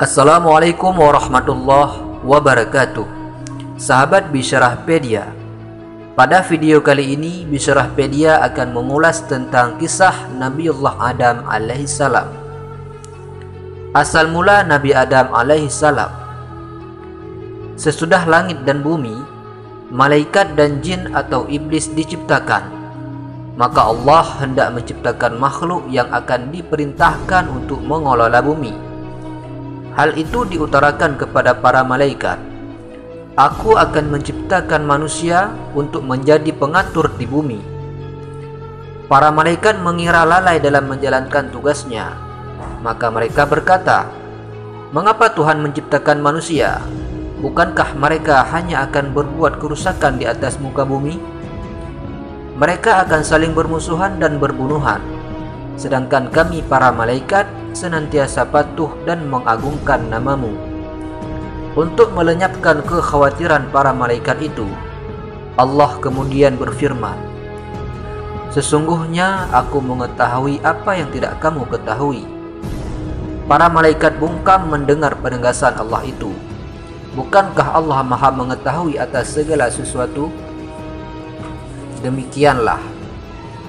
Assalamualaikum warahmatullahi wabarakatuh. Sahabat Bisyarahpedia, pada video kali ini Bisyarahpedia akan mengulas tentang kisah Nabiullah Adam alaihissalam. Asal mula Nabi Adam alaihissalam. Sesudah langit dan bumi, malaikat dan jin atau iblis diciptakan, maka Allah hendak menciptakan makhluk yang akan diperintahkan untuk mengelola bumi. Hal itu diutarakan kepada para malaikat. Aku akan menciptakan manusia untuk menjadi pengatur di bumi. Para malaikat mengira lalai dalam menjalankan tugasnya. Maka mereka berkata, "Mengapa Tuhan menciptakan manusia? Bukankah mereka hanya akan berbuat kerusakan di atas muka bumi? Mereka akan saling bermusuhan dan berbunuhan. Sedangkan kami para malaikat senantiasa patuh dan mengagungkan namamu." Untuk melenyapkan kekhawatiran para malaikat itu, Allah kemudian berfirman, "Sesungguhnya aku mengetahui apa yang tidak kamu ketahui." Para malaikat bungkam mendengar penegasan Allah itu. Bukankah Allah Maha mengetahui atas segala sesuatu? Demikianlah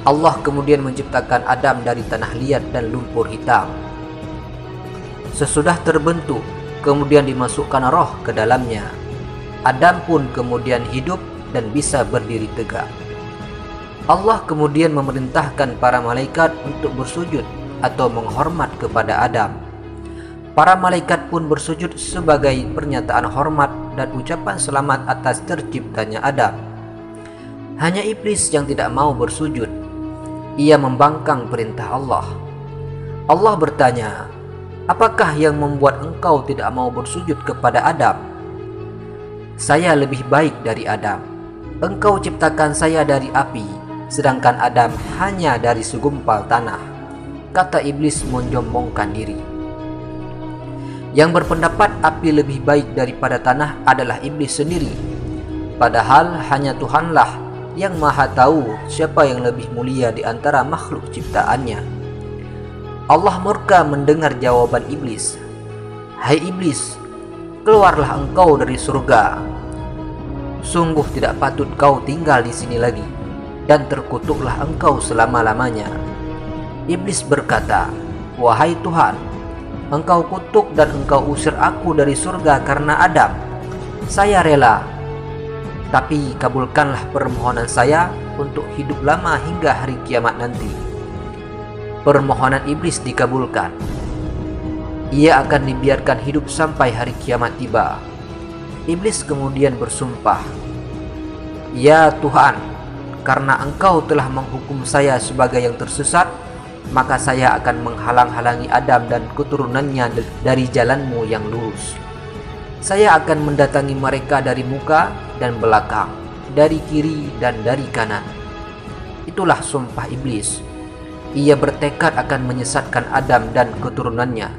Allah kemudian menciptakan Adam dari tanah liat dan lumpur hitam. Sesudah terbentuk, kemudian dimasukkan roh ke dalamnya. Adam pun kemudian hidup dan bisa berdiri tegak. Allah kemudian memerintahkan para malaikat untuk bersujud atau menghormat kepada Adam. Para malaikat pun bersujud sebagai pernyataan hormat dan ucapan selamat atas terciptanya Adam. Hanya iblis yang tidak mau bersujud. Ia membangkang perintah Allah. Allah bertanya, "Apakah yang membuat engkau tidak mau bersujud kepada Adam? Saya lebih baik dari Adam. Engkau ciptakan saya dari api, sedangkan Adam hanya dari segumpal tanah," kata iblis menyombongkan diri. Yang berpendapat api lebih baik daripada tanah adalah iblis sendiri. Padahal hanya Tuhanlah yang Maha tahu siapa yang lebih mulia di antara makhluk ciptaannya. Allah murka mendengar jawaban iblis. "Hai iblis, keluarlah engkau dari surga. Sungguh tidak patut kau tinggal di sini lagi, dan terkutuklah engkau selama-lamanya." Iblis berkata, "Wahai Tuhan, engkau kutuk dan engkau usir aku dari surga karena Adam. Saya rela, tapi kabulkanlah permohonan saya untuk hidup lama hingga hari kiamat nanti." Permohonan iblis dikabulkan. Ia akan dibiarkan hidup sampai hari kiamat tiba. Iblis kemudian bersumpah, "Ya Tuhan, karena engkau telah menghukum saya sebagai yang tersesat, maka saya akan menghalang-halangi Adam dan keturunannya dari jalanmu yang lurus. Saya akan mendatangi mereka dari muka dan belakang, dari kiri dan dari kanan." Itulah sumpah iblis. Ia bertekad akan menyesatkan Adam dan keturunannya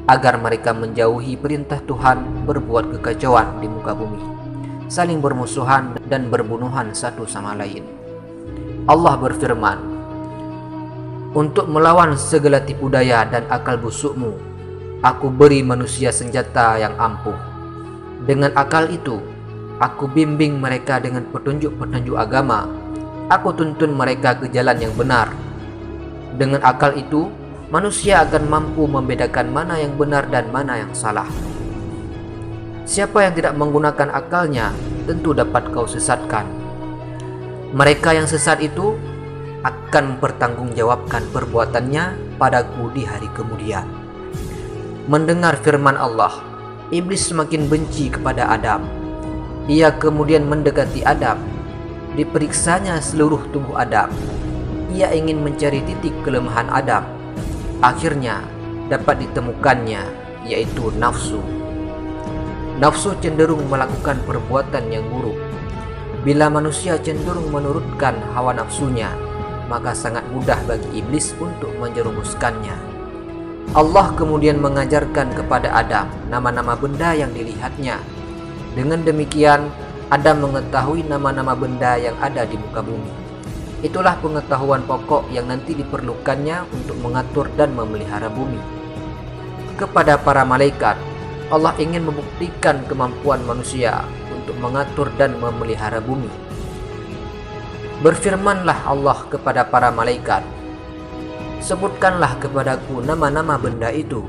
agar mereka menjauhi perintah Tuhan, berbuat kekacauan di muka bumi, saling bermusuhan dan berbunuhan satu sama lain. Allah berfirman, "Untuk melawan segala tipu daya dan akal busukmu, aku beri manusia senjata yang ampuh. Dengan akal itu, aku bimbing mereka dengan petunjuk-petunjuk agama. Aku tuntun mereka ke jalan yang benar. Dengan akal itu, manusia akan mampu membedakan mana yang benar dan mana yang salah. Siapa yang tidak menggunakan akalnya, tentu dapat kau sesatkan. Mereka yang sesat itu akan mempertanggungjawabkan perbuatannya padaku di hari kemudian." Mendengar firman Allah, iblis semakin benci kepada Adam. Ia kemudian mendekati Adam. Diperiksanya seluruh tubuh Adam. Ia ingin mencari titik kelemahan Adam. Akhirnya dapat ditemukannya, yaitu nafsu. Nafsu cenderung melakukan perbuatan yang buruk. Bila manusia cenderung menurutkan hawa nafsunya, maka sangat mudah bagi iblis untuk menjerumuskannya. Allah kemudian mengajarkan kepada Adam nama-nama benda yang dilihatnya. Dengan demikian, Adam mengetahui nama-nama benda yang ada di muka bumi. Itulah pengetahuan pokok yang nanti diperlukannya untuk mengatur dan memelihara bumi. Kepada para malaikat, Allah ingin membuktikan kemampuan manusia untuk mengatur dan memelihara bumi. Berfirmanlah Allah kepada para malaikat, sebutkanlah kepadaku nama-nama benda itu.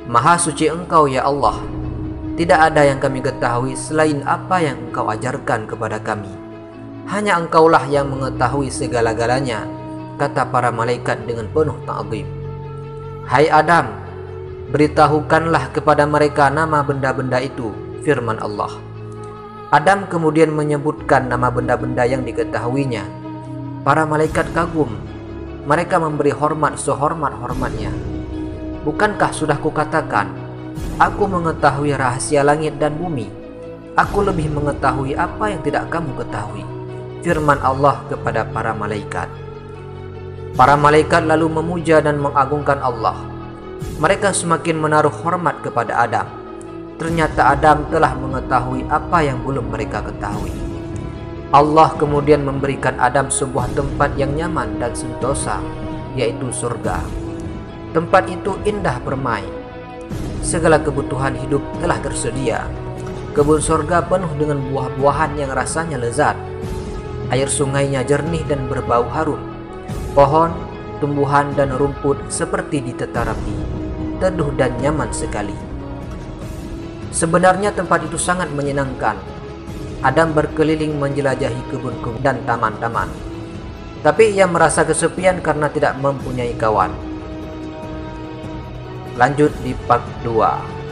Maha suci Engkau ya Allah, tidak ada yang kami ketahui selain apa yang Engkau ajarkan kepada kami. Hanya Engkaulah yang mengetahui segala-galanya, kata para malaikat dengan penuh ta'zim. Hai Adam, beritahukanlah kepada mereka nama benda-benda itu, firman Allah. Adam kemudian menyebutkan nama benda-benda yang diketahuinya. Para malaikat kagum, mereka memberi hormat sehormat-hormatnya. Bukankah sudah kukatakan, aku mengetahui rahasia langit dan bumi. Aku lebih mengetahui apa yang tidak kamu ketahui, firman Allah kepada para malaikat. Para malaikat lalu memuja dan mengagungkan Allah. Mereka semakin menaruh hormat kepada Adam. Ternyata Adam telah mengetahui apa yang belum mereka ketahui. Allah kemudian memberikan Adam sebuah tempat yang nyaman dan sentosa, yaitu surga. Tempat itu indah permai. Segala kebutuhan hidup telah tersedia. Kebun surga penuh dengan buah-buahan yang rasanya lezat. Air sungainya jernih dan berbau harum. Pohon, tumbuhan dan rumput seperti ditata rapi, teduh dan nyaman sekali. Sebenarnya tempat itu sangat menyenangkan. Adam berkeliling menjelajahi kebun-kebun dan taman-taman. Tapi ia merasa kesepian karena tidak mempunyai kawan. Lanjut di part 2.